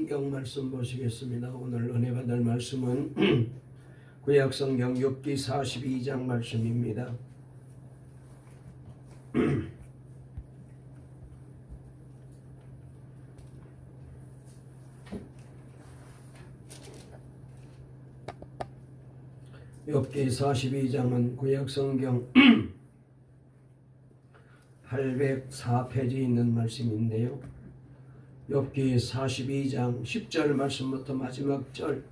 성경 말씀 보시겠습니다. 오늘 은혜 받을 말씀은 구약 성경 욥기 42장 말씀입니다. 욥기 42장은 구약 성경 804페이지 있는 말씀인데요. 욥기 42장 10절 말씀부터 마지막 절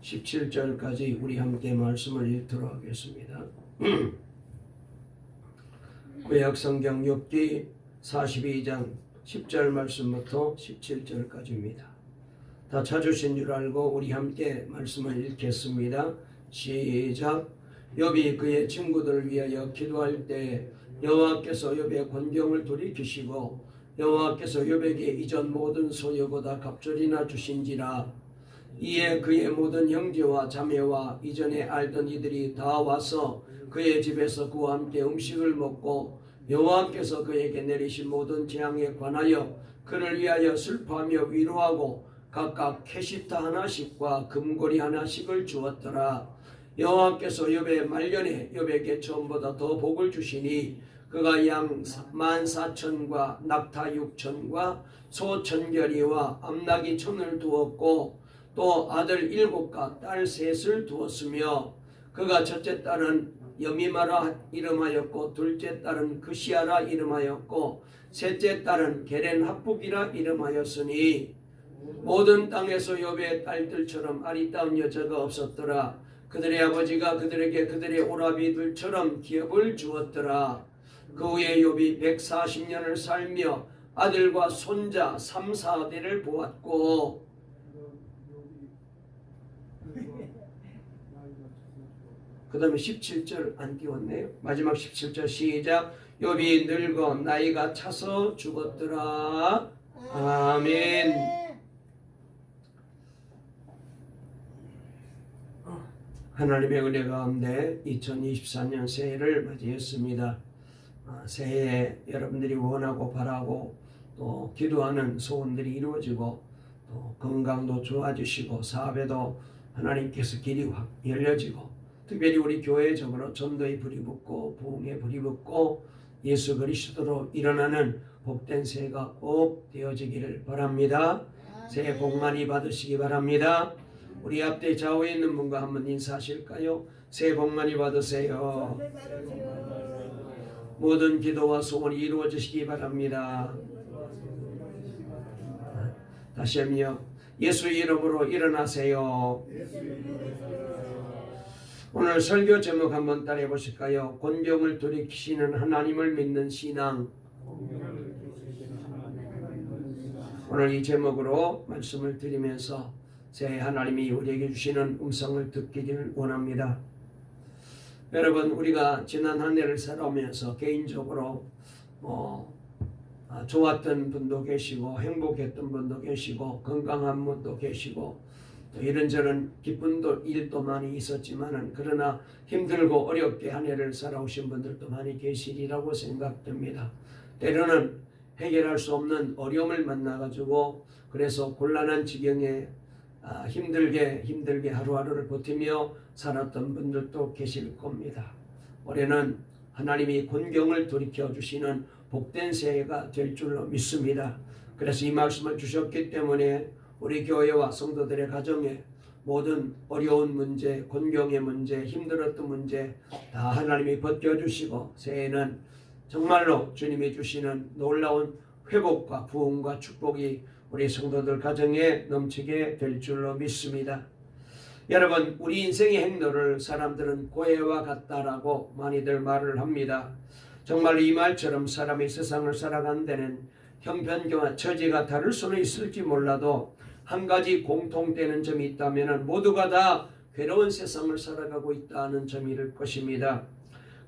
17절까지 우리 함께 말씀을 읽도록 하겠습니다. 구약 성경 욥기 42장 10절 말씀부터 17절까지입니다. 다 찾으신 줄 알고 우리 함께 말씀을 읽겠습니다. 시작. 욥이 그의 친구들을 위하여 기도할 때 여호와께서 욥의 권경을 돌이키시고 여호와께서 욥에게 이전 모든 소유보다 갑절이나 주신지라. 이에 그의 모든 형제와 자매와 이전에 알던 이들이 다 와서 그의 집에서 그와 함께 음식을 먹고 여호와께서 그에게 내리신 모든 재앙에 관하여 그를 위하여 슬퍼하며 위로하고 각각 캐시타 하나씩과 금고리 하나씩을 주었더라. 여호와께서 욥의 말년에 욥에게 처음보다 더 복을 주시니 그가 양 14,000과 낙타 6,000과 소 1,000결이와 암나귀 1,000을 두었고 또 아들 7과 딸 3을 두었으며 그가 첫째 딸은 여미마라 이름하였고 둘째 딸은 그시아라 이름하였고 셋째 딸은 게렌 합북이라 이름하였으니 모든 땅에서 욥의 딸들처럼 아리따운 여자가 없었더라. 그들의 아버지가 그들에게 그들의 오라비들처럼 기업을 주었더라. 그 후에 욥이 140년을 살며 아들과 손자 3, 4대를 보았고 그 다음에 17절 안 띄웠네요. 마지막 17절 시작. 욥이 늙어 나이가 차서 죽었더라. 아멘. 하나님의 은혜 가운데 2024년 새해를 맞이했습니다. 새해에 여러분들이 원하고 바라고 또 기도하는 소원들이 이루어지고 또 건강도 좋아지시고 사업에도 하나님께서 길이 확 열려지고 특별히 우리 교회적으로 전도의 불이 붙고 부흥의 불이 붙고 예수 그리스도로 일어나는 복된 새해가 꼭 되어지기를 바랍니다. 새해 복 많이 받으시기 바랍니다. 우리 앞에 좌우에 있는 분과 한번 인사하실까요? 새해 복 많이 받으세요. 모든 기도와 소원이 이루어지시기 바랍니다. 다시 한번요. 예수 이름으로 일어나세요. 오늘 설교 제목 한번 따라해 보실까요? 권경을 돌이키시는 하나님을 믿는 신앙. 오늘 이 제목으로 말씀을 드리면서 새해 하나님이 우리에게 주시는 음성을 듣기를 원합니다. 여러분, 우리가 지난 한 해를 살아오면서 개인적으로 좋았던 분도 계시고 행복했던 분도 계시고 건강한 분도 계시고 또 이런저런 기쁜 일도 많이 있었지만은 그러나 힘들고 어렵게 한 해를 살아오신 분들도 많이 계시리라고 생각됩니다. 때로는 해결할 수 없는 어려움을 만나가지고 그래서 곤란한 지경에 힘들게 하루하루를 버티며 살았던 분들도 계실 겁니다. 올해는 하나님이 권경을 돌이켜 주시는 복된 새해가 될 줄로 믿습니다. 그래서 이 말씀을 주셨기 때문에 우리 교회와 성도들의 가정에 모든 어려운 문제, 권경의 문제, 힘들었던 문제 다 하나님이 벗겨주시고 새해는 정말로 주님이 주시는 놀라운 회복과 부흥과 축복이 우리 성도들 가정에 넘치게 될 줄로 믿습니다. 여러분, 우리 인생의 행로를 사람들은 고해와 같다라고 많이들 말을 합니다. 정말 이 말처럼 사람이 세상을 살아가는 데는 형편과 처지가 다를 수는 있을지 몰라도 한 가지 공통되는 점이 있다면 모두가 다 괴로운 세상을 살아가고 있다는 점일 것입니다.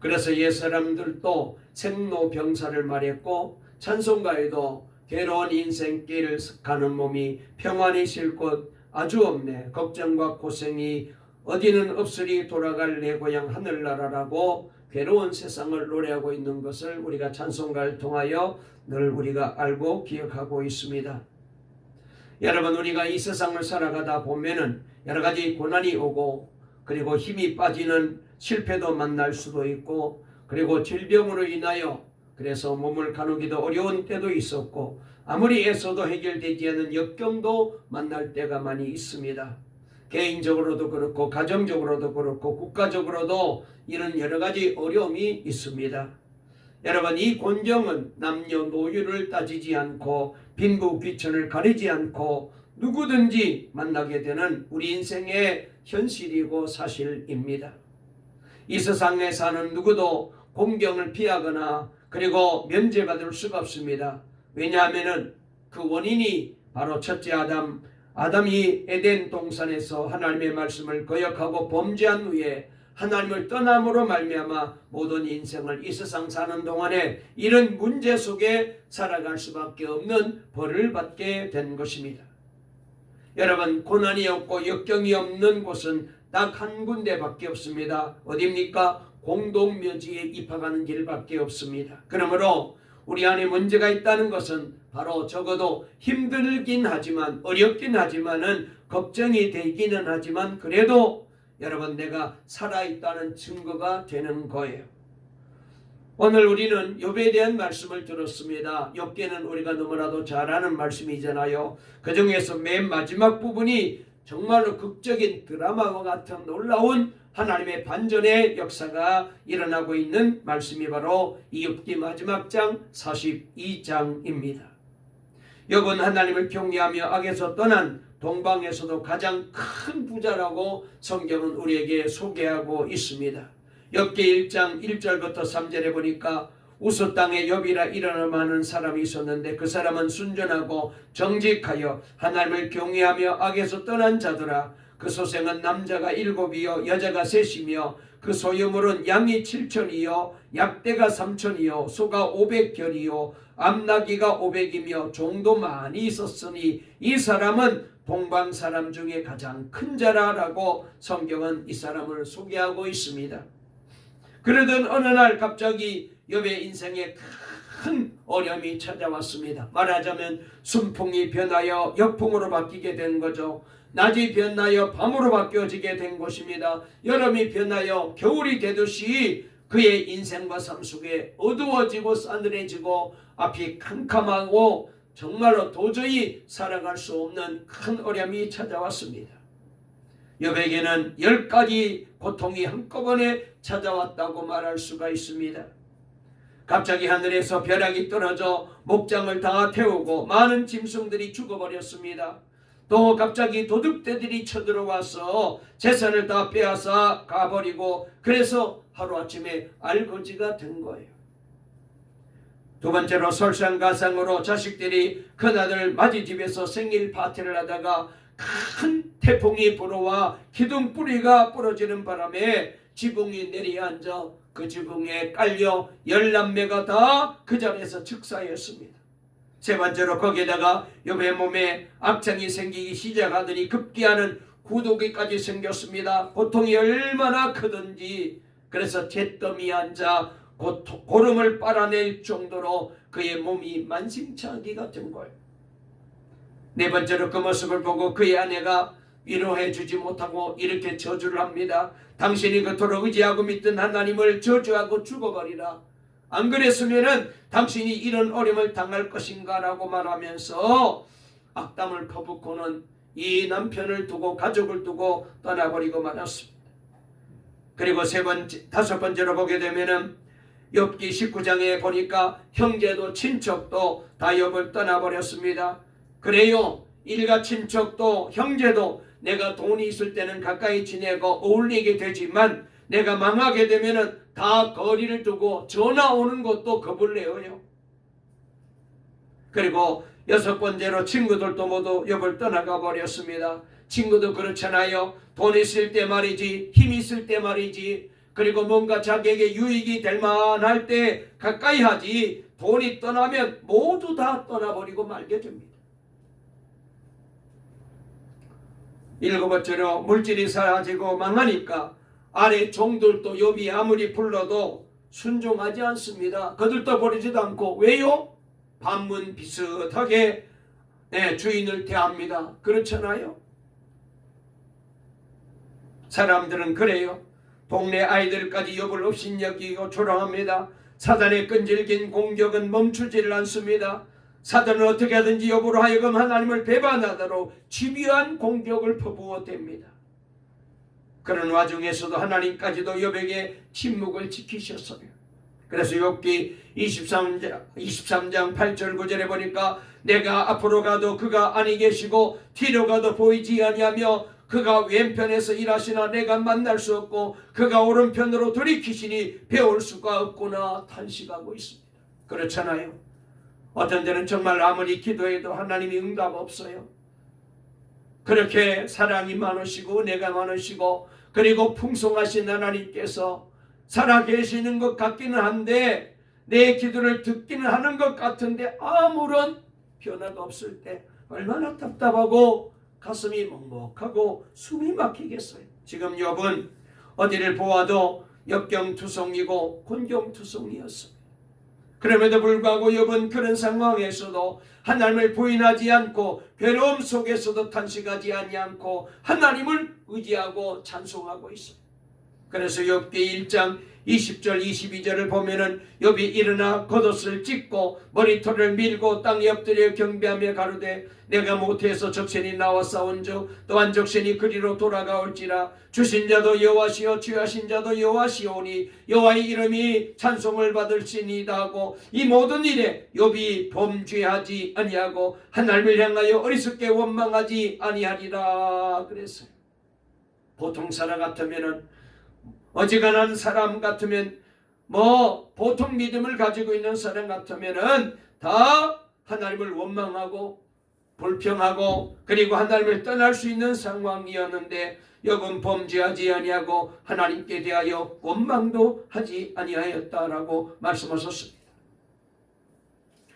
그래서 옛사람들도 생로병사를 말했고 찬송가에도 괴로운 인생길을 가는 몸이 평안히 쉴 곳 아주 없네. 걱정과 고생이 어디는 없으리 돌아갈 내 고향 하늘나라라고 괴로운 세상을 노래하고 있는 것을 우리가 찬송가를 통하여 늘 우리가 알고 기억하고 있습니다. 여러분, 우리가 이 세상을 살아가다 보면은 여러 가지 고난이 오고, 그리고 힘이 빠지는 실패도 만날 수도 있고, 그리고 질병으로 인하여 그래서 몸을 가누기도 어려운 때도 있었고, 아무리 애써도 해결되지 않는 역경도 만날 때가 많이 있습니다. 개인적으로도 그렇고 가정적으로도 그렇고 국가적으로도 이런 여러 가지 어려움이 있습니다. 여러분, 이 곤경은 남녀노유를 따지지 않고 빈부 귀천을 가리지 않고 누구든지 만나게 되는 우리 인생의 현실이고 사실입니다. 이 세상에 사는 누구도 곤경을 피하거나 그리고 면제받을 수가 없습니다. 왜냐하면 그 원인이 바로 첫째 아담이 에덴 동산에서 하나님의 말씀을 거역하고 범죄한 후에 하나님을 떠남으로 말미암아 모든 인생을 이 세상 사는 동안에 이런 문제 속에 살아갈 수밖에 없는 벌을 받게 된 것입니다. 여러분, 고난이 없고 역경이 없는 곳은 딱 한 군데밖에 없습니다. 어디입니까? 공동묘지에 입학하는 길밖에 없습니다. 그러므로 우리 안에 문제가 있다는 것은 바로 적어도 힘들긴 하지만 어렵긴 하지만은 걱정이 되기는 하지만 그래도 여러분, 내가 살아있다는 증거가 되는 거예요. 오늘 우리는 욥에 대한 말씀을 들었습니다. 욥기는 우리가 너무나도 잘 아는 말씀이잖아요. 그 중에서 맨 마지막 부분이 정말로 극적인 드라마와 같은 놀라운 하나님의 반전의 역사가 일어나고 있는 말씀이 바로 이 욥기 마지막 장 42장입니다. 욥은 하나님을 경외하며 악에서 떠난 동방에서도 가장 큰 부자라고 성경은 우리에게 소개하고 있습니다. 욥기 1장 1절부터 3절에 보니까 우스 땅에 욥이라 이름을 하는 사람이 있었는데 그 사람은 순전하고 정직하여 하나님을 경외하며 악에서 떠난 자더라. 그 소생은 남자가 7이요 여자가 3이며 그 소유물은 양이 7천이요 약대가 3천이요 소가 500결이요 암나귀가 500이며 종도 많이 있었으니 이 사람은 동방 사람 중에 가장 큰 자라라고 성경은 이 사람을 소개하고 있습니다. 그러던 어느 날 갑자기 욥의 인생에 큰 어려움이 찾아왔습니다. 말하자면 순풍이 변하여 역풍으로 바뀌게 된 거죠. 낮이 변하여 밤으로 바뀌어지게 된 것입니다. 여름이 변하여 겨울이 되듯이 그의 인생과 삶 속에 어두워지고 싸늘해지고 앞이 캄캄하고 정말로 도저히 살아갈 수 없는 큰 어려움이 찾아왔습니다. 욥에게는 10가지 고통이 한꺼번에 찾아왔다고 말할 수가 있습니다. 갑자기 하늘에서 벼락이 떨어져 목장을 다 태우고 많은 짐승들이 죽어버렸습니다. 또 갑자기 도둑떼들이 쳐들어와서 재산을 다 빼앗아 가버리고 그래서 하루아침에 알거지가 된 거예요. 두 번째로 설상가상으로 자식들이 큰아들 맞이집에서 생일 파티를 하다가 큰 태풍이 불어와 기둥뿌리가 부러지는 바람에 지붕이 내려앉아 그 지붕에 깔려 10남매가 다 그 자리에서 즉사했습니다. 세 번째로 거기에다가 욥의 몸에 악창이 생기기 시작하더니 급기야는 구더기까지 생겼습니다. 고통이 얼마나 크든지 그래서 잿더미에 앉아 고름을 빨아낼 정도로 그의 몸이 만신창기가 된 거예요. 네 번째로 그 모습을 보고 그의 아내가 위로해 주지 못하고 이렇게 저주를 합니다. 당신이 그토록 의지하고 믿던 하나님을 저주하고 죽어버리라. 안 그랬으면은 당신이 이런 어려움을 당할 것인가 라고 말하면서 악담을 퍼붓고는 이 남편을 두고 가족을 두고 떠나버리고 말았습니다. 그리고 다섯 번째로 보게 되면은 욥기 19장에 보니까 형제도 친척도 다 욥을 떠나버렸습니다. 그래요, 일가 친척도 형제도 내가 돈이 있을 때는 가까이 지내고 어울리게 되지만 내가 망하게 되면은 다 거리를 두고 전화 오는 것도 겁을 내어요. 그리고 여섯 번째로 친구들도 모두 욥을 떠나가 버렸습니다. 친구도 그렇잖아요. 돈 있을 때 말이지, 힘 있을 때 말이지, 그리고 뭔가 자기에게 유익이 될 만할 때 가까이 하지, 돈이 떠나면 모두 다 떠나버리고 말게 됩니다. 일곱 번째로 물질이 사라지고 망하니까 아래 종들도 욥이 아무리 불러도 순종하지 않습니다. 그들도 버리지도 않고 왜요? 반문 비슷하게 주인을 대합니다. 그렇잖아요. 사람들은 그래요. 동네 아이들까지 욥을 업신여기고 조롱합니다. 사단의 끈질긴 공격은 멈추지를 않습니다. 사단은 어떻게 하든지 욥으로 하여금 하나님을 배반하도록 집요한 공격을 퍼부어댑니다. 그런 와중에서도 하나님까지도 욥에게 침묵을 지키셨어요. 그래서 욥기 23장 8절 9절에 보니까 내가 앞으로 가도 그가 아니 계시고 뒤로 가도 보이지 아니하며 그가 왼편에서 일하시나 내가 만날 수 없고 그가 오른편으로 돌이키시니 배울 수가 없구나 탄식하고 있습니다. 그렇잖아요. 어떤 때는 정말 아무리 기도해도 하나님이 응답 없어요. 그렇게 사랑이 많으시고 은혜가 많으시고 그리고 풍성하신 하나님께서 살아계시는 것 같기는 한데 내 기도를 듣기는 하는 것 같은데 아무런 변화가 없을 때 얼마나 답답하고 가슴이 먹먹하고 숨이 막히겠어요. 지금 욥은 어디를 보아도 역경투성이고 곤경투성이었습니다. 그럼에도 불구하고 욥은 그런 상황에서도 하나님을 부인하지 않고 괴로움 속에서도 탄식하지 않고 하나님을 의지하고 찬송하고 있습니다. 그래서 욥기 1장 20절 22절을 보면은 욥이 일어나 겉옷을 찢고 머리털을 밀고 땅에 엎드려 경배하며 가로되 내가 모태에서 적신이 나와 싸운즉 또한 적신이 그리로 돌아가올지라 주신 자도 여호와시요 취하신 자도 여호와시오니 여호와의 이름이 찬송을 받을지니이다 하고 이 모든 일에 욥이 범죄하지 아니하고 하나님을 향하여 어리석게 원망하지 아니하리라 그랬어요. 보통 사람 같으면은 어지간한 사람 같으면 보통 믿음을 가지고 있는 사람 같으면은 다 하나님을 원망하고 불평하고 그리고 하나님을 떠날 수 있는 상황이었는데 욥은 범죄하지 아니하고 하나님께 대하여 원망도 하지 아니하였다라고 말씀하셨습니다.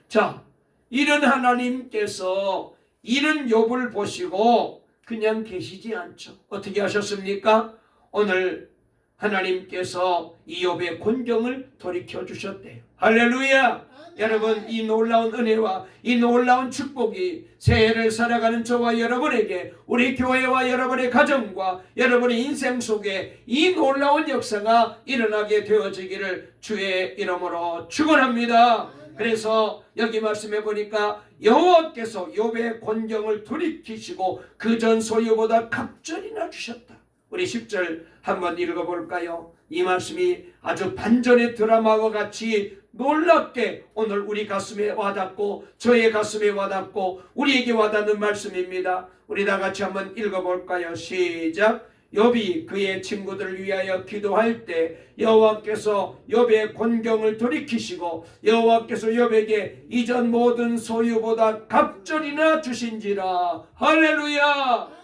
자, 이런 하나님께서 이런 욥을 보시고 그냥 계시지 않죠. 어떻게 하셨습니까? 오늘 하나님께서 이 욥의 곤경을 돌이켜 주셨대요. 할렐루야! 여러분, 이 놀라운 은혜와 이 놀라운 축복이 새해를 살아가는 저와 여러분에게 우리 교회와 여러분의 가정과 여러분의 인생 속에 이 놀라운 역사가 일어나게 되어지기를 주의 이름으로 축원합니다. 그래서 여기 말씀해 보니까 여호와께서 욥의 곤경을 돌이키시고 그전 소유보다 갑절이나 주셨다. 우리 10절 한번 읽어볼까요? 이 말씀이 아주 반전의 드라마와 같이 놀랍게 오늘 우리 가슴에 와닿고 저의 가슴에 와닿고 우리에게 와닿는 말씀입니다. 우리 다 같이 한번 읽어볼까요? 시작. 욥이 그의 친구들을 위하여 기도할 때 여호와께서 욥의 곤경을 돌이키시고 여호와께서 욥에게 이전 모든 소유보다 갑절이나 주신지라. 할렐루야.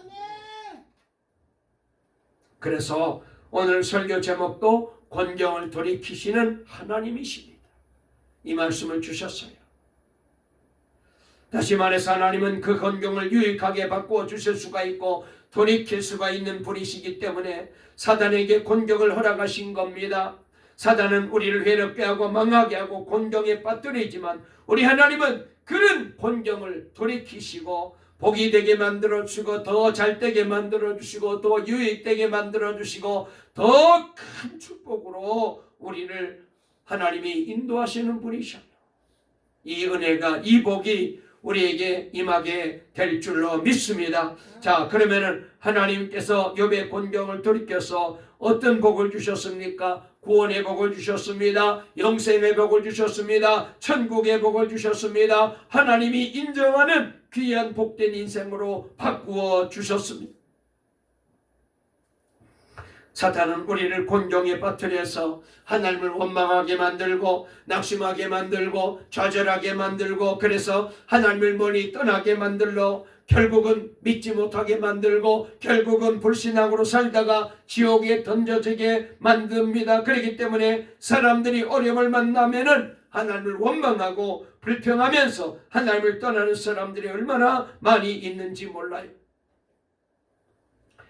그래서 오늘 설교 제목도 곤경을 돌이키시는 하나님이십니다. 이 말씀을 주셨어요. 다시 말해서 하나님은 그 곤경을 유익하게 바꾸어 주실 수가 있고 돌이킬 수가 있는 분이시기 때문에 사단에게 곤경을 허락하신 겁니다. 사단은 우리를 괴롭게 하고 망하게 하고 곤경에 빠뜨리지만 우리 하나님은 그런 곤경을 돌이키시고 복이 되게 만들어주시고 더 잘되게 만들어주시고 더 유익되게 만들어주시고 더 큰 축복으로 우리를 하나님이 인도하시는 분이셔요. 이 은혜가 이 복이 우리에게 임하게 될 줄로 믿습니다. 자, 그러면은 하나님께서 욥의 곤경을 돌이켜서 어떤 복을 주셨습니까? 구원의 복을 주셨습니다. 영생의 복을 주셨습니다. 천국의 복을 주셨습니다. 하나님이 인정하는 귀한 복된 인생으로 바꾸어 주셨습니다. 사탄은 우리를 곤경에 빠뜨려서 하나님을 원망하게 만들고 낙심하게 만들고 좌절하게 만들고 그래서 하나님을 멀리 떠나게 만들러 결국은 믿지 못하게 만들고 결국은 불신앙으로 살다가 지옥에 던져지게 만듭니다. 그렇기 때문에 사람들이 어려움을 만나면은 하나님을 원망하고 불평하면서 하나님을 떠나는 사람들이 얼마나 많이 있는지 몰라요.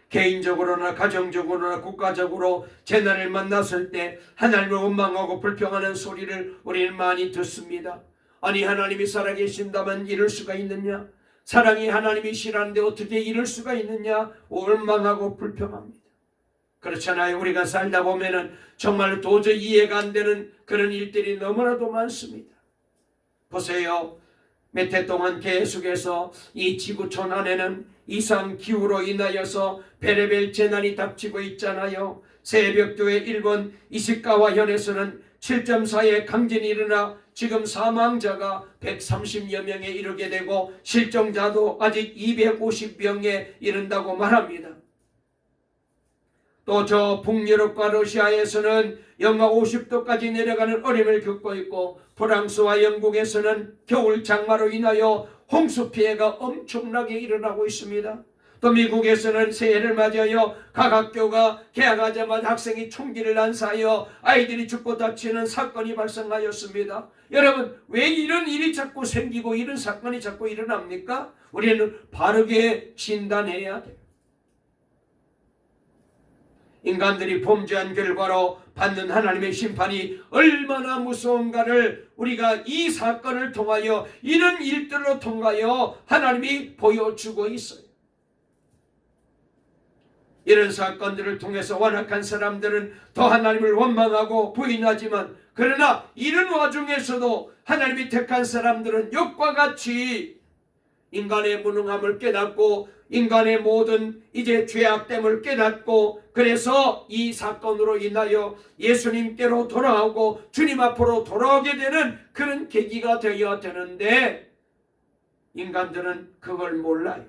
개인적으로나 가정적으로나 국가적으로 재난을 만났을 때 하나님을 원망하고 불평하는 소리를 우리는 많이 듣습니다. 아니 하나님이 살아계신다면 이럴 수가 있느냐? 사랑이 하나님이시라는데 어떻게 이럴 수가 있느냐 원망하고 불평합니다. 그렇잖아요. 우리가 살다 보면은 정말 도저히 이해가 안 되는 그런 일들이 너무나도 많습니다. 보세요. 몇 해 동안 계속해서 이 지구촌 안에는 이상 기후로 인하여서 별의별 재난이 닥치고 있잖아요. 새벽교회 일본 이시카와 현에서는 7.4의 강진이 일어나 지금 사망자가 130여 명에 이르게 되고 실종자도 아직 250명에 이른다고 말합니다. 또 저 북유럽과 러시아에서는 영하 50도까지 내려가는 어려움을 겪고 있고 프랑스와 영국에서는 겨울 장마로 인하여 홍수 피해가 엄청나게 일어나고 있습니다. 또 미국에서는 새해를 맞이하여 각 학교가 개학하자마자 학생이 총기를 난사하여 아이들이 죽고 다치는 사건이 발생하였습니다. 여러분, 왜 이런 일이 자꾸 생기고 이런 사건이 자꾸 일어납니까? 우리는 바르게 진단해야 돼요. 인간들이 범죄한 결과로 받는 하나님의 심판이 얼마나 무서운가를 우리가 이 사건을 통하여 이런 일들로 통하여 하나님이 보여주고 있어요. 이런 사건들을 통해서 완악한 사람들은 더 하나님을 원망하고 부인하지만 그러나 이런 와중에서도 하나님이 택한 사람들은 욥과 같이 인간의 무능함을 깨닫고 인간의 모든 이제 죄악됨을 깨닫고 그래서 이 사건으로 인하여 예수님께로 돌아오고 주님 앞으로 돌아오게 되는 그런 계기가 되어야 되는데 인간들은 그걸 몰라요.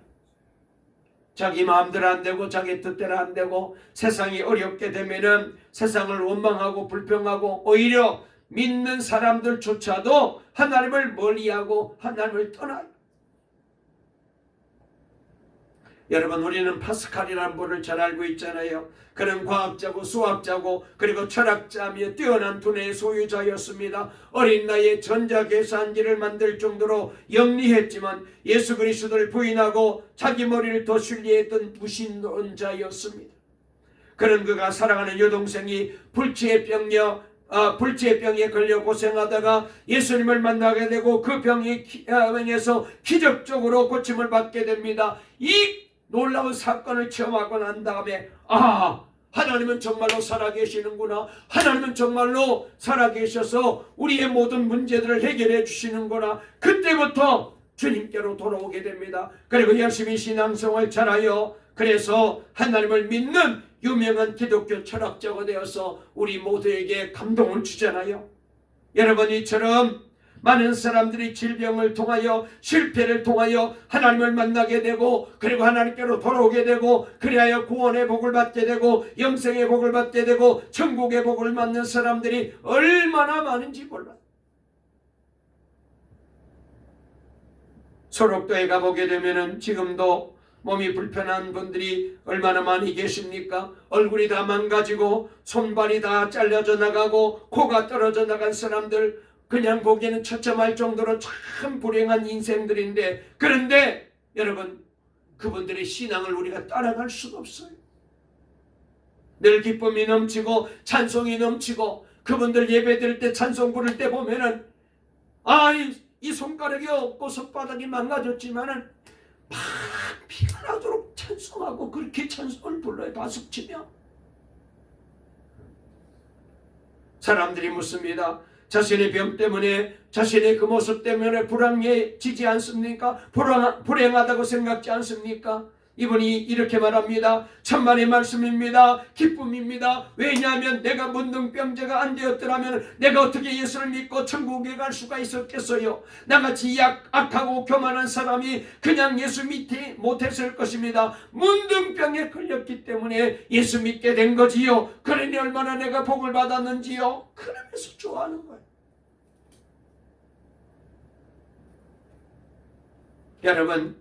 자기 마음대로 안 되고 자기 뜻대로 안 되고 세상이 어렵게 되면은 세상을 원망하고 불평하고 오히려 믿는 사람들조차도 하나님을 멀리하고 하나님을 떠나요. 여러분, 우리는 파스칼이라는 분을 잘 알고 있잖아요. 그는 과학자고 수학자고 그리고 철학자며 뛰어난 두뇌의 소유자였습니다. 어린 나이에 전자계산기를 만들 정도로 영리했지만 예수 그리스도를 부인하고 자기 머리를 더 신뢰했던 무신론자였습니다. 그는 그가 사랑하는 여동생이 불치병에 걸려 고생하다가 예수님을 만나게 되고 그 병에서 기적적으로 고침을 받게 됩니다. 이 놀라운 사건을 체험하고 난 다음에 하나님은 정말로 살아계시는구나. 하나님은 정말로 살아계셔서 우리의 모든 문제들을 해결해 주시는구나. 그때부터 주님께로 돌아오게 됩니다. 그리고 열심히 신앙생활 잘하여 그래서 하나님을 믿는 유명한 기독교 철학자가 되어서 우리 모두에게 감동을 주잖아요. 여러분, 이처럼 많은 사람들이 질병을 통하여 실패를 통하여 하나님을 만나게 되고 그리고 하나님께로 돌아오게 되고 그리하여 구원의 복을 받게 되고 영생의 복을 받게 되고 천국의 복을 받는 사람들이 얼마나 많은지 몰라요. 소록도에 가보게 되면은 지금도 몸이 불편한 분들이 얼마나 많이 계십니까? 얼굴이 다 망가지고 손발이 다 잘려져 나가고 코가 떨어져 나간 사람들, 그냥 보기에는 처참할 정도로 참 불행한 인생들인데, 그런데 여러분, 그분들의 신앙을 우리가 따라갈 수가 없어요. 늘 기쁨이 넘치고 찬송이 넘치고 그분들 예배 드릴 때 찬송 부를 때 보면은 이 손가락이 없고 손바닥이 망가졌지만은 막 피가 나도록 찬송하고 그렇게 찬송을 불러요. 가슴치며. 사람들이 묻습니다. 자신의 병 때문에 자신의 그 모습 때문에 불행해지지 않습니까? 불행하다고 생각지 않습니까? 이분이 이렇게 말합니다. 천만의 말씀입니다. 기쁨입니다. 왜냐하면 내가 문둥병자가 안 되었더라면 내가 어떻게 예수를 믿고 천국에 갈 수가 있었겠어요? 나같이 악하고 교만한 사람이 그냥 예수 믿지 못했을 것입니다. 문둥병에 걸렸기 때문에 예수 믿게 된 거지요. 그러니 얼마나 내가 복을 받았는지요. 그러면서 좋아하는 거예요. 여러분,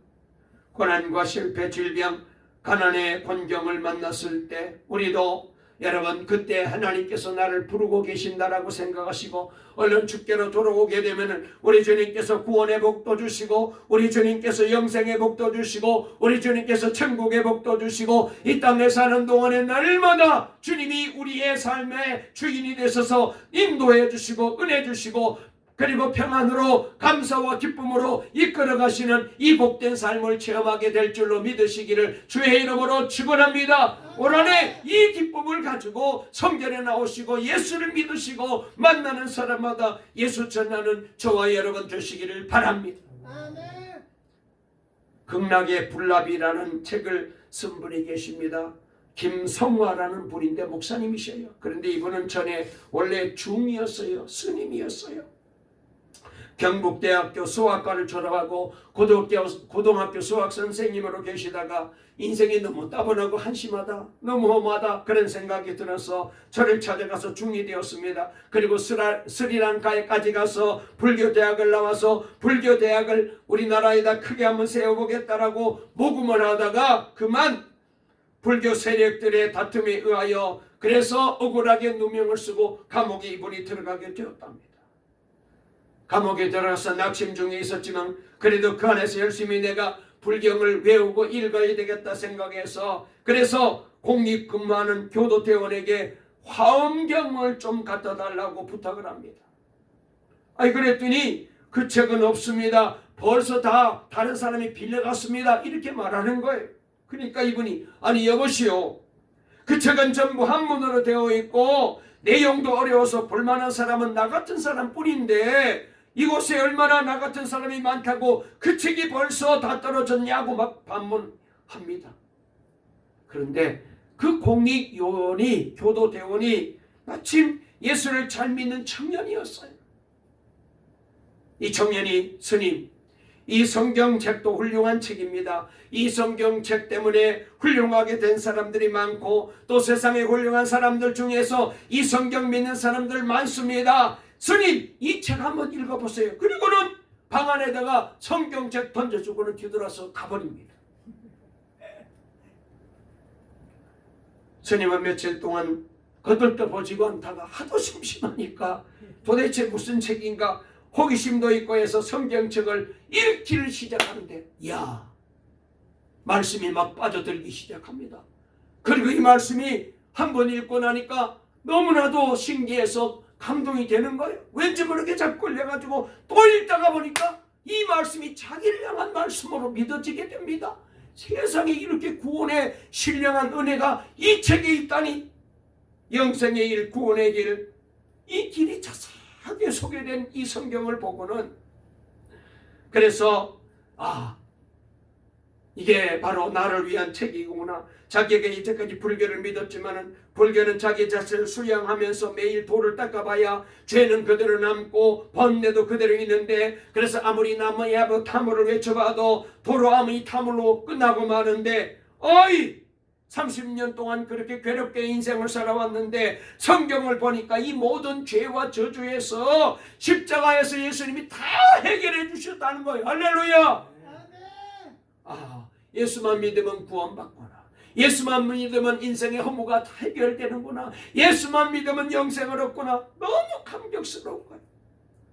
고난과 실패, 질병, 가난의 곤경을 만났을 때 우리도 여러분 그때 하나님께서 나를 부르고 계신다라고 생각하시고 얼른 주께로 돌아오게 되면 우리 주님께서 구원의 복도 주시고 우리 주님께서 영생의 복도 주시고 우리 주님께서 천국의 복도 주시고 이 땅에 사는 동안에 날마다 주님이 우리의 삶의 주인이 되셔서 인도해 주시고 은혜 주시고 그리고 평안으로 감사와 기쁨으로 이끌어가시는 이 복된 삶을 체험하게 될 줄로 믿으시기를 주의 이름으로 축원합니다. 올 한해 이 기쁨을 가지고 성전에 나오시고 예수를 믿으시고 만나는 사람마다 예수 전하는 저와 여러분 되시기를 바랍니다. 극락의 불나비라는 책을 쓴 분이 계십니다. 김성화라는 분인데 목사님이셔요. 그런데 이분은 전에 원래 중이었어요. 스님이었어요. 경북대학교 수학과를 졸업하고 고등학교 수학 선생님으로 계시다가 인생이 너무 따분하고 한심하다, 너무 험하다 그런 생각이 들어서 저를 찾아가서 중이 되었습니다. 그리고 스리랑카에까지 가서 불교대학을 나와서 불교대학을 우리나라에다 크게 한번 세워보겠다라고 모금을 하다가 그만 불교 세력들의 다툼에 의하여 그래서 억울하게 누명을 쓰고 감옥에 이분이 들어가게 되었답니다. 감옥에 들어가서 낙심 중에 있었지만 그래도 그 안에서 열심히 내가 불경을 외우고 읽어야 되겠다 생각해서 그래서 공립근무하는 교도대원에게 화엄경을 좀 갖다 달라고 부탁을 합니다. 아니 그랬더니 그 책은 없습니다. 벌써 다 다른 사람이 빌려갔습니다. 이렇게 말하는 거예요. 그러니까 이분이 아니 여보시오, 그 책은 전부 한문으로 되어 있고 내용도 어려워서 볼만한 사람은 나 같은 사람뿐인데 이곳에 얼마나 나 같은 사람이 많다고 그 책이 벌써 다 떨어졌냐고 막 반문합니다. 그런데 그 공립요원이 교도대원이 마침 예수를 잘 믿는 청년이었어요. 이 청년이 스님, 이 성경책도 훌륭한 책입니다. 이 성경책 때문에 훌륭하게 된 사람들이 많고 또 세상에 훌륭한 사람들 중에서 이 성경 믿는 사람들 많습니다. 스님, 이 책 한번 읽어보세요. 그리고는 방 안에다가 성경책 던져주고는 뒤돌아서 가버립니다. 스님은 며칠 동안 거들떠보지도 않다가 하도 심심하니까 도대체 무슨 책인가 호기심도 있고 해서 성경책을 읽기를 시작하는데 이야, 말씀이 막 빠져들기 시작합니다. 그리고 이 말씀이 한번 읽고 나니까 너무나도 신기해서 감동이 되는 거예요. 왠지 모르게 자꾸 끌려가지고 또 읽다가 보니까 이 말씀이 자기를 향한 말씀으로 믿어지게 됩니다. 세상에 이렇게 구원의 신령한 은혜가 이 책에 있다니, 영생의 길, 구원의 길, 이 길이 자세하게 소개된 이 성경을 보고는 그래서 이게 바로 나를 위한 책이구나. 자기에게 이제까지 불교를 믿었지만은 불교는 자기 자신을 수양하면서 매일 돌을 닦아봐야 죄는 그대로 남고 번뇌도 그대로 있는데 그래서 아무리 나무야부 타물을 외쳐봐도 도로 아무리 타물로 끝나고 마는데 30년 동안 그렇게 괴롭게 인생을 살아왔는데 성경을 보니까 이 모든 죄와 저주에서 십자가에서 예수님이 다 해결해 주셨다는 거예요. 할렐루야. 예수만 믿으면 구원받구나. 예수만 믿으면 인생의 허무가 다 해결되는구나. 예수만 믿으면 영생을 얻구나. 너무 감격스러운 거예요.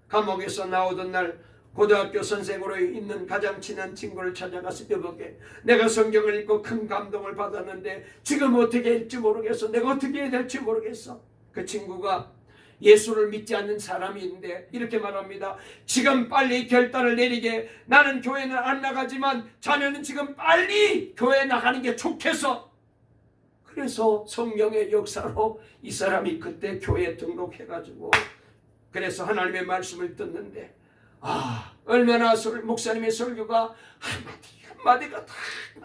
감옥에서 나오던 날 고등학교 선생으로 있는 가장 친한 친구를 찾아가서 여보게, 내가 성경을 읽고 큰 감동을 받았는데 지금 어떻게 할지 모르겠어. 내가 어떻게 해야 될지 모르겠어. 그 친구가 예수를 믿지 않는 사람인데 이렇게 말합니다. 지금 빨리 결단을 내리게. 나는 교회는 안 나가지만 자네는 지금 빨리 교회 나가는 게 좋겠어. 그래서 성령의 역사로 이 사람이 그때 교회에 등록해가지고 그래서 하나님의 말씀을 듣는데 얼마나 목사님의 설교가 한마디가 다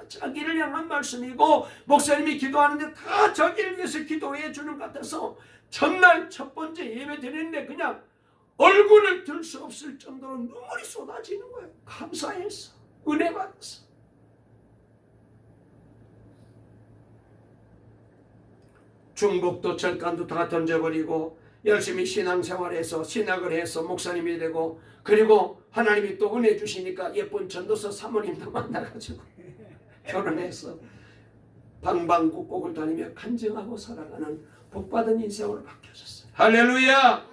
자기를 향한 말씀이고 목사님이 기도하는데 다 자기를 위해서 기도해 주는 것 같아서 전날 첫 번째 예배 드리는데 그냥 얼굴을 들 수 없을 정도로 눈물이 쏟아지는 거예요. 감사해서, 은혜 받았어. 중복도 절간도 다 던져버리고 열심히 신앙생활해서 신학을 해서 목사님이 되고 그리고 하나님이 또 은혜 주시니까 예쁜 전도서 사모님도 만나가지고 결혼해서 방방곡곡을 다니며 간증하고 살아가는 복받은 인생으로 바뀌어졌어요. 할렐루야.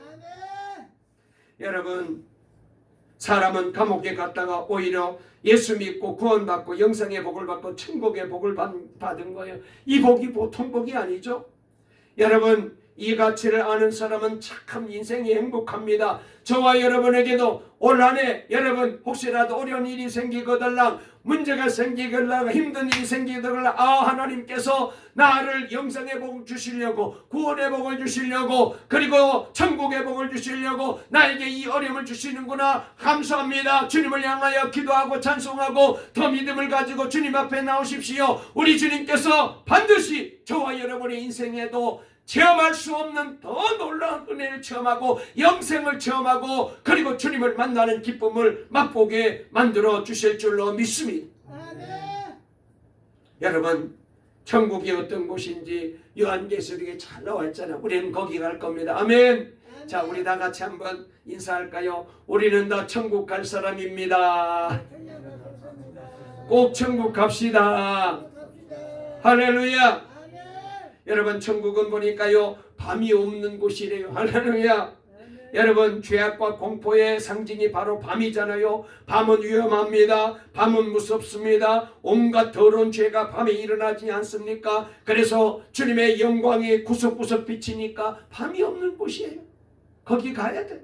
여러분, 사람은 감옥에 갔다가 오히려 예수 믿고 구원받고 영생의 복을 받고 천국의 복을 받은 거예요. 이 복이 보통 복이 아니죠. 여러분, 이 가치를 아는 사람은 참 인생이 행복합니다. 저와 여러분에게도 올 한 해 여러분 혹시라도 어려운 일이 생기거들랑 문제가 생기거들랑 힘든 일이 생기거들랑 하나님께서 나를 영생의 복을 주시려고 구원의 복을 주시려고 그리고 천국의 복을 주시려고 나에게 이 어려움을 주시는구나 감사합니다. 주님을 향하여 기도하고 찬송하고 더 믿음을 가지고 주님 앞에 나오십시오. 우리 주님께서 반드시 저와 여러분의 인생에도 체험할 수 없는 더 놀라운 은혜를 체험하고 영생을 체험하고 그리고 주님을 만나는 기쁨을 맛보게 만들어 주실 줄로 믿습니다. 여러분 천국이 어떤 곳인지 요한계시록에 잘 나와 있잖아요. 우리는 거기 갈 겁니다. 아멘. 자, 우리 다 같이 한번 인사할까요? 우리는 다 천국 갈 사람입니다. 꼭 천국 갑시다. 할렐루야. 여러분 천국은 보니까요 밤이 없는 곳이래요. 할렐루야. 여러분 죄악과 공포의 상징이 바로 밤이잖아요. 밤은 위험합니다. 밤은 무섭습니다. 온갖 더러운 죄가 밤에 일어나지 않습니까? 그래서 주님의 영광이 구석구석 비치니까 밤이 없는 곳이에요. 거기 가야 돼.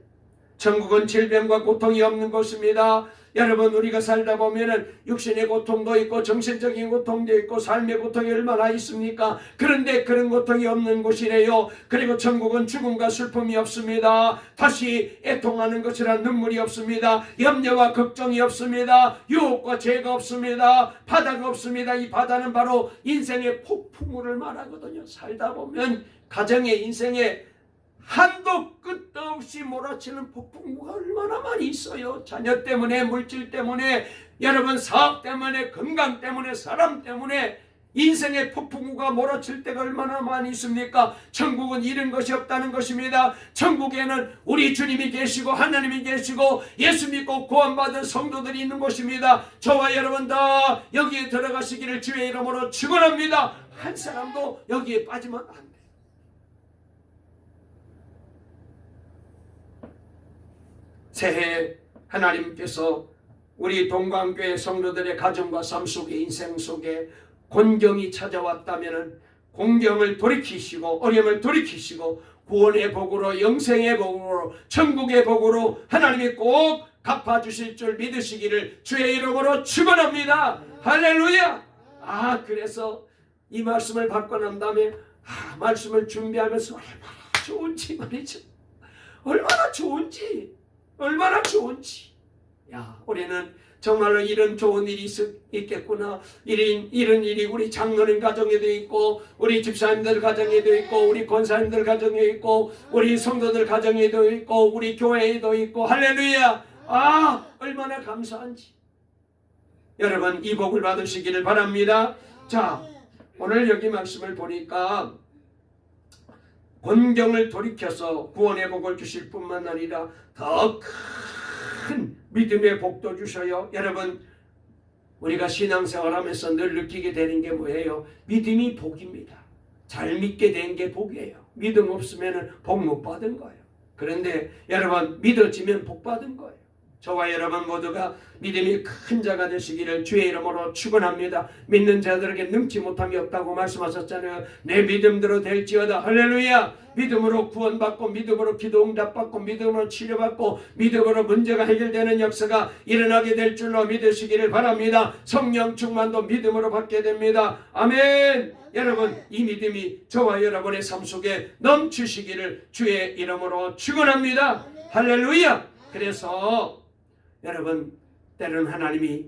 천국은 질병과 고통이 없는 곳입니다. 여러분 우리가 살다 보면은 육신의 고통도 있고 정신적인 고통도 있고 삶의 고통이 얼마나 있습니까? 그런데 그런 고통이 없는 곳이래요. 그리고 천국은 죽음과 슬픔이 없습니다. 다시 애통하는 것이란 눈물이 없습니다. 염려와 걱정이 없습니다. 유혹과 죄가 없습니다. 바다가 없습니다. 이 바다는 바로 인생의 폭풍우를 말하거든요. 살다 보면 가정의 인생에 한도 끝도 없이 몰아치는 폭풍우가 얼마나 많이 있어요. 자녀 때문에 물질 때문에 여러분 사업 때문에 건강 때문에 사람 때문에 인생의 폭풍우가 몰아칠 때가 얼마나 많이 있습니까? 천국은 이런 것이 없다는 것입니다. 천국에는 우리 주님이 계시고 하나님이 계시고 예수 믿고 구원받은 성도들이 있는 곳입니다. 저와 여러분 다 여기에 들어가시기를 주의 이름으로 축원합니다. 한 사람도 여기에 빠지면 안 돼요. 새해 하나님께서 우리 동광교회 성도들의 가정과 삶 속에 인생 속에 곤경이 찾아왔다면 공경을 돌이키시고 어려움을 돌이키시고 구원의 복으로 영생의 복으로 천국의 복으로 하나님이 꼭 갚아주실 줄 믿으시기를 주의 이름으로 축원합니다. 할렐루야. 그래서 이 말씀을 받고 난 다음에 말씀을 준비하면서 얼마나 좋은지 말이죠. 얼마나 좋은지 우리는 정말로 이런 좋은 일이 있겠구나. 이런 일이 우리 장로님 가정에도 있고 우리 집사님들 가정에도 있고 우리 권사님들 가정에 있고 우리 성도들 가정에도 있고 우리 교회에도 있고 할렐루야. 얼마나 감사한지. 여러분 이 복을 받으시기를 바랍니다. 자, 오늘 여기 말씀을 보니까 곤경을 돌이켜서 구원의 복을 주실 뿐만 아니라 더 큰 믿음의 복도 주셔요. 여러분 우리가 신앙생활하면서 늘 느끼게 되는 게 뭐예요? 믿음이 복입니다. 잘 믿게 된 게 복이에요. 믿음 없으면 복 못 받은 거예요. 그런데 여러분 믿어지면 복 받은 거예요. 저와 여러분 모두가 믿음이 큰 자가 되시기를 주의 이름으로 축원합니다. 믿는 자들에게 능치 못함이 없다고 말씀하셨잖아요. 내 믿음대로 될지어다. 할렐루야. 믿음으로 구원받고 믿음으로 기도 응답받고 믿음으로 치료받고 믿음으로 문제가 해결되는 역사가 일어나게 될 줄로 믿으시기를 바랍니다. 성령 충만도 믿음으로 받게 됩니다. 아멘. 여러분 이 믿음이 저와 여러분의 삶 속에 넘치시기를 주의 이름으로 축원합니다. 할렐루야. 그래서 여러분 때로는 하나님이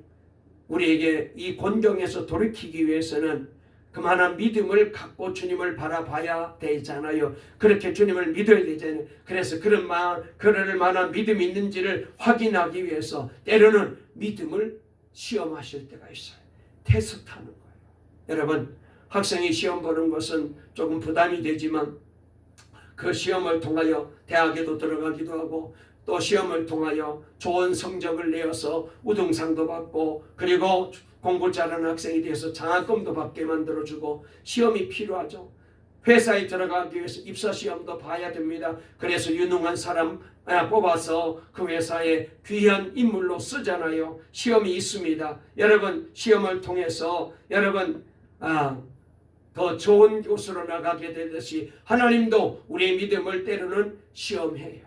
우리에게 이 곤경에서 돌이키기 위해서는 그만한 믿음을 갖고 주님을 바라봐야 되잖아요. 그렇게 주님을 믿어야 되잖아요. 그래서 그럴 만한 믿음이 있는지를 확인하기 위해서 때로는 믿음을 시험하실 때가 있어요. 테스트하는 거예요. 여러분 학생이 시험 보는 것은 조금 부담이 되지만 그 시험을 통하여 대학에도 들어가기도 하고 또 시험을 통하여 좋은 성적을 내어서 우등상도 받고 그리고 공부 잘하는 학생이 되어서 장학금도 받게 만들어주고 시험이 필요하죠. 회사에 들어가기 위해서 입사시험도 봐야 됩니다. 그래서 유능한 사람 뽑아서 그 회사에 귀한 인물로 쓰잖아요. 시험이 있습니다. 여러분 시험을 통해서 여러분 더 좋은 곳으로 나가게 되듯이 하나님도 우리의 믿음을 때로는 시험해요.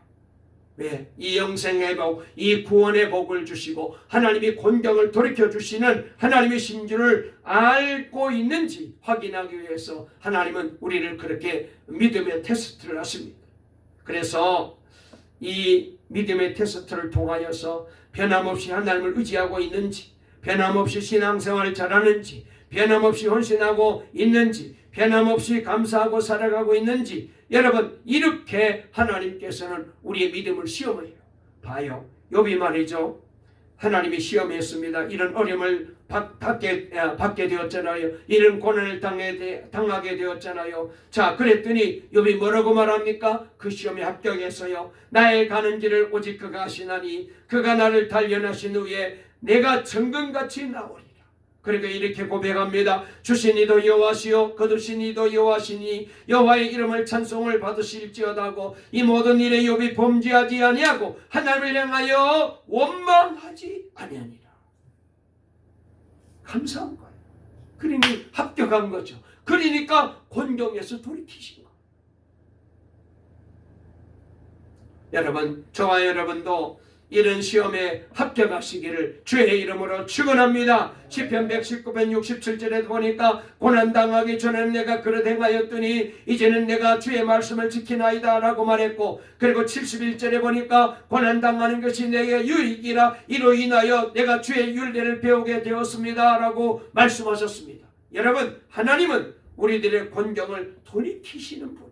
왜? 이 영생의 복, 이 구원의 복을 주시고 하나님이 곤경을 돌이켜 주시는 하나님의 신주를 알고 있는지 확인하기 위해서 하나님은 우리를 그렇게 믿음의 테스트를 하십니다. 그래서 이 믿음의 테스트를 통하여서 변함없이 하나님을 의지하고 있는지, 변함없이 신앙생활을 잘하는지, 변함없이 헌신하고 있는지, 변함없이 감사하고 살아가고 있는지, 여러분 이렇게 하나님께서는 우리의 믿음을 시험해요. 봐요. 욥이 말이죠. 하나님이 시험했습니다. 이런 어려움을 받게 되었잖아요. 이런 고난을 당하게 되었잖아요. 자, 그랬더니 욥이 뭐라고 말합니까? 그 시험에 합격해서요. 나의 가는 길을 오직 그가 아시나니 그가 나를 단련하신 후에 내가 정금같이 나오리라. 그러니까 이렇게 고백합니다. 주신 이도 여호와시요 거두신 이도 여호와시니 여호와의 이름을 찬송을 받으실지어다고 이 모든 일에 욥이 범죄하지 아니하고 하나님을 향하여 원망하지 아니하니라. 감사한 거예요. 그러니 합격한 거죠. 그러니까 곤경에서 돌이키신 거예요. 여러분, 저와 여러분도 이런 시험에 합격하시기를 주의 이름으로 축원합니다. 시편 119편 67절에 보니까 고난당하기 전에는 내가 그릇 행하였더니 이제는 내가 주의 말씀을 지키나이다 라고 말했고, 그리고 71절에 보니까 고난당하는 것이 내게 유익이라 이로 인하여 내가 주의 율례를 배우게 되었습니다 라고 말씀하셨습니다. 여러분, 하나님은 우리들의 곤경을 돌이키시는 분.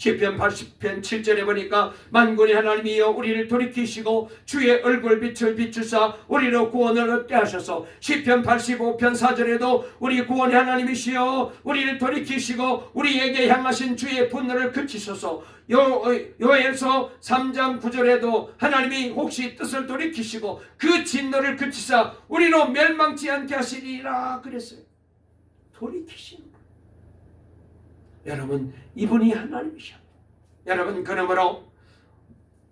시편 80편 7절에 보니까 만군의 하나님이여 우리를 돌이키시고 주의 얼굴 빛을 비추사 우리로 구원을 얻게 하셔서 시편 85편 4절에도 우리 구원의 하나님이시여 우리를 돌이키시고 우리에게 향하신 주의 분노를 그치소서. 요엘서 3장 9절에도 하나님이 혹시 뜻을 돌이키시고 그 진노를 그치사 우리로 멸망치 않게 하시리라 그랬어요. 돌이키시는 분. 여러분, 이분이 하나님이셔. 여러분, 그러므로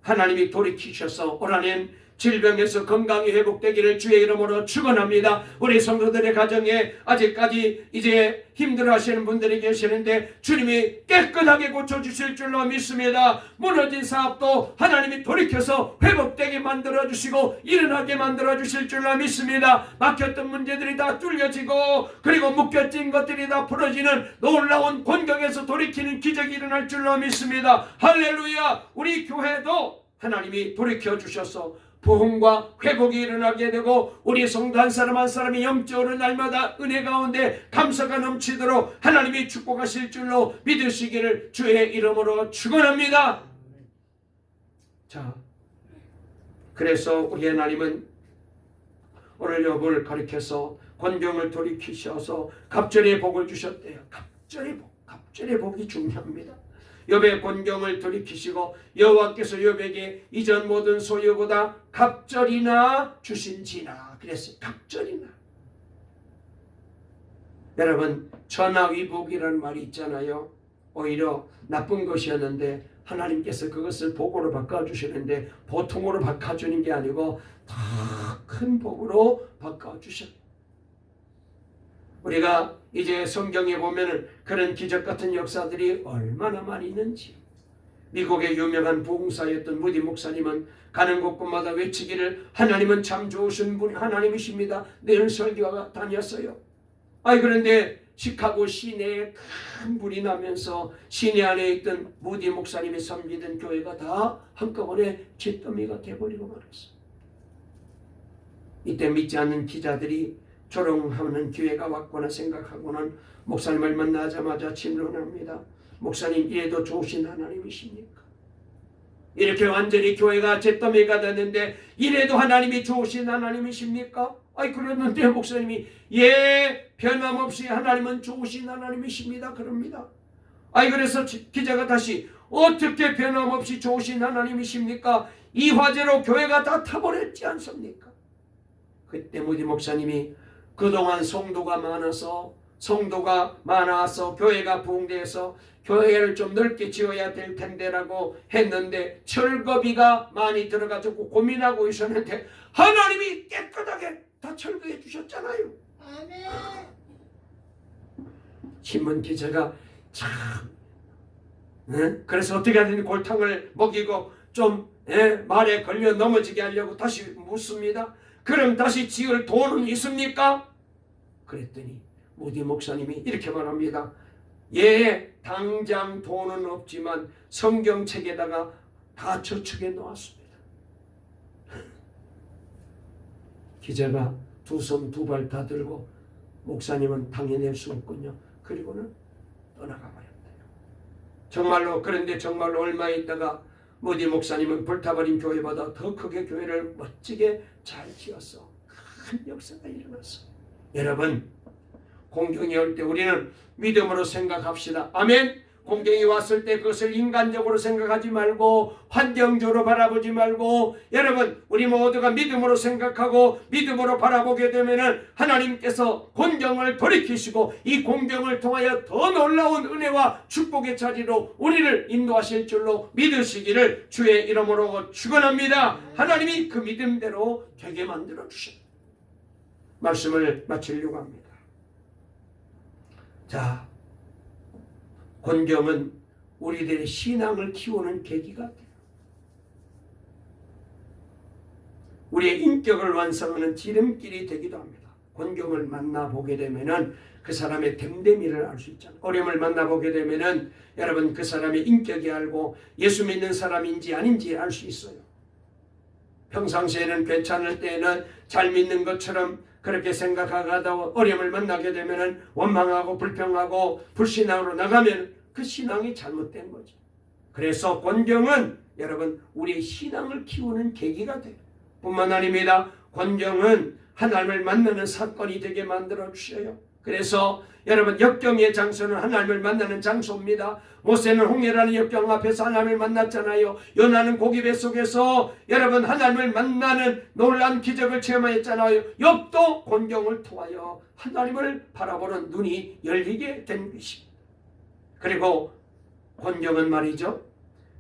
하나님이 돌이키셔서 올 한해는 질병에서 건강이 회복되기를 주의 이름으로 축원합니다. 우리 성도들의 가정에 아직까지 이제 힘들어하시는 분들이 계시는데 주님이 깨끗하게 고쳐주실 줄로 믿습니다. 무너진 사업도 하나님이 돌이켜서 회복되게 만들어주시고 일어나게 만들어주실 줄로 믿습니다. 막혔던 문제들이 다 뚫려지고 그리고 묶여진 것들이 다 풀어지는 놀라운 곤경에서 돌이키는 기적이 일어날 줄로 믿습니다. 할렐루야. 우리 교회도 하나님이 돌이켜주셔서 부흥과 회복이 일어나게 되고 우리 성도 한 사람 한 사람이 영적으로 날마다 은혜 가운데 감사가 넘치도록 하나님이 축복하실 줄로 믿으시기를 주의 이름으로 축원합니다. 자, 그래서 우리 하나님은 오늘 욥을 가리켜서 곤경을 돌이키셔서 갑절의 복을 주셨대요. 갑절의 복이 중요합니다. 욥의 곤경을 돌이키시고 여호와께서 욥에게 이전 모든 소유보다 갑절이나 주신지라 그랬어요. 갑절이나. 여러분, 전화위복이라는 말이 있잖아요. 오히려 나쁜 것이었는데 하나님께서 그것을 복으로 바꿔주시는데 보통으로 바꿔주는 게 아니고 더 큰 복으로 바꿔주셨어요. 우리가 이제 성경에 보면 그런 기적 같은 역사들이 얼마나 많이 있는지. 미국의 유명한 부흥사였던 무디 목사님은 가는 곳곳마다 외치기를 하나님은 참 좋으신 분 하나님이십니다. 늘 설교가 다녔어요. 그런데 시카고 시내에 큰 불이 나면서 시내 안에 있던 무디 목사님이 섬기던 교회가 다 한꺼번에 잿더미가 돼버리고 말았어요. 이때 믿지 않는 기자들이 조롱하는 기회가 왔구나 생각하고는 목사님을 만나자마자 질문합니다. 목사님, 이래도 좋으신 하나님이십니까? 이렇게 완전히 교회가 잿더미가 됐는데 이래도 하나님이 좋으신 하나님이십니까? 그랬는데 목사님이 변함없이 하나님은 좋으신 하나님이십니다 그럽니다. 그래서 기자가 다시 어떻게 변함없이 좋으신 하나님이십니까? 이 화재로 교회가 다 타버렸지 않습니까? 그때 무디 목사님이 그동안 성도가 많아서 교회가 부흥돼서 교회를 좀 넓게 지어야 될 텐데라고 했는데 철거비가 많이 들어가지고 고민하고 있었는데 하나님이 깨끗하게 다 철거해 주셨잖아요. 아멘. 신문 기자가 참 그래서 어떻게 하든 골탕을 먹이고 좀 말에 걸려 넘어지게 하려고 다시 묻습니다. 그럼 다시 지을 돈은 있습니까? 그랬더니 무디 목사님이 이렇게 말합니다. 예, 당장 돈은 없지만 성경책에다가 다 저축해 놓았습니다. 기자가 두 손 두 발 다 들고 목사님은 당해낼 수 없군요. 그리고는 떠나가 버렸대요. 정말로 그런데 정말로 얼마 있다가 무디 목사님은 불타버린 교회보다 더 크게 교회를 멋지게 잘 지었어. 큰 역사가 일어났어. 여러분, 공경이 올 때 우리는 믿음으로 생각합시다. 아멘. 공경이 왔을 때 그것을 인간적으로 생각하지 말고 환경적으로 바라보지 말고 여러분 우리 모두가 믿음으로 생각하고 믿음으로 바라보게 되면은 하나님께서 공경을 돌이키시고 이 공경을 통하여 더 놀라운 은혜와 축복의 자리로 우리를 인도하실 줄로 믿으시기를 주의 이름으로 축원합니다. 하나님이 그 믿음대로 되게 만들어 주십니다. 말씀을 마치려고 합니다. 자, 권경은 우리들의 신앙을 키우는 계기가 돼요. 우리의 인격을 완성하는 지름길이 되기도 합니다. 권경을 만나보게 되면은 그 사람의 됨됨이를 알 수 있잖아요. 어려움을 만나보게 되면은 여러분 그 사람의 인격이 알고 예수 믿는 사람인지 아닌지 알 수 있어요. 평상시에는 괜찮을 때에는 잘 믿는 것처럼 그렇게 생각하다가 어려움을 만나게 되면은 원망하고 불평하고 불신앙으로 나가면 그 신앙이 잘못된 거죠. 그래서 권경은 여러분 우리의 신앙을 키우는 계기가 돼요. 뿐만 아닙니다. 권경은 하나님을 만나는 사건이 되게 만들어 주셔요. 그래서 여러분 역경의 장소는 하나님을 만나는 장소입니다. 모세는 홍해라는 역경 앞에서 하나님을 만났잖아요. 요나는 고기 뱃속에서 여러분 하나님을 만나는 놀라운 기적을 체험했잖아요. 욥도 권경을 통하여 하나님을 바라보는 눈이 열리게 된 것입니다. 그리고 권경은 말이죠.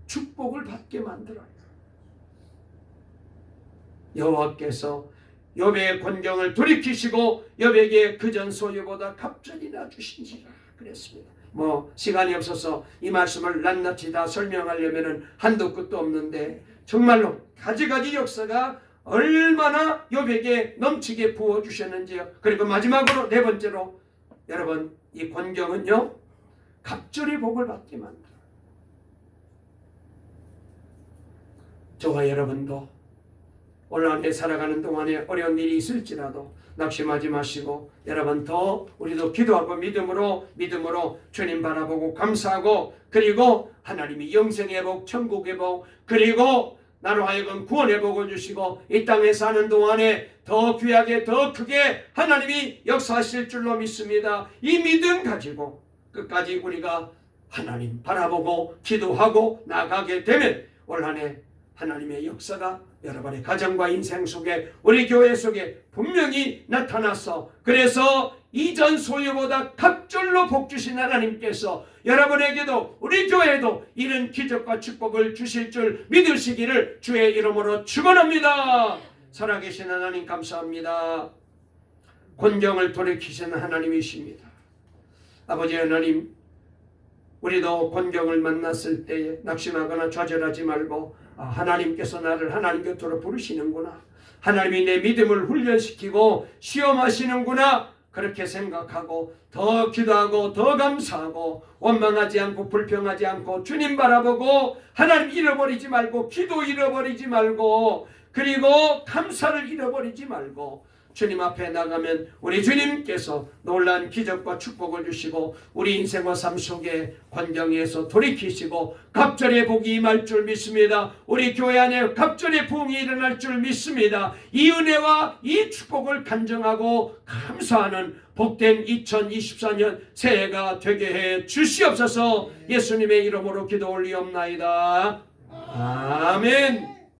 축복을 받게 만들어요. 여호와께서 욥의 권경을 돌이키시고 욥에게 그전 소유보다 갑절이나 주신지라 그랬습니다. 시간이 없어서 이 말씀을 낱낱이 다 설명하려면 한도 끝도 없는데 정말로 가지가지 역사가 얼마나 욥에게 넘치게 부어주셨는지요. 그리고 마지막으로 네 번째로 여러분 이 권경은요 갑절의 복을 받게 만들어요. 저와 여러분도 오늘 함께 살아가는 동안에 어려운 일이 있을지라도 낙심하지 마시고 여러분 더 우리도 기도하고 믿음으로 주님 바라보고 감사하고 그리고 하나님이 영생의 복 천국의 복 그리고 나로 하여금 구원의 복을 주시고 이 땅에 사는 동안에 더 귀하게 더 크게 하나님이 역사하실 줄로 믿습니다. 이 믿음 가지고 끝까지 우리가 하나님 바라보고 기도하고 나가게 되면 올 한 해 하나님의 역사가 여러분의 가정과 인생 속에 우리 교회 속에 분명히 나타나서 그래서 이전 소유보다 갑절로 복 주신 하나님께서 여러분에게도 우리 교회에도 이런 기적과 축복을 주실 줄 믿으시기를 주의 이름으로 축원합니다. 살아계신 하나님 감사합니다. 권경을 돌이키시는 하나님이십니다. 아버지 하나님 우리도 권경을 만났을 때 낙심하거나 좌절하지 말고 하나님께서 나를 하나님 곁으로 부르시는구나. 하나님이 내 믿음을 훈련시키고 시험하시는구나. 그렇게 생각하고 더 기도하고 더 감사하고 원망하지 않고 불평하지 않고 주님 바라보고 하나님 잃어버리지 말고 기도 잃어버리지 말고 그리고 감사를 잃어버리지 말고 주님 앞에 나가면 우리 주님께서 놀라운 기적과 축복을 주시고 우리 인생과 삶 속에 권경에서 돌이키시고 갑절의 복이 임할 줄 믿습니다. 우리 교회 안에 갑절의 부흥이 일어날 줄 믿습니다. 이 은혜와 이 축복을 간증하고 감사하는 복된 2024년 새해가 되게 해 주시옵소서. 예수님의 이름으로 기도 올리옵나이다. 아멘.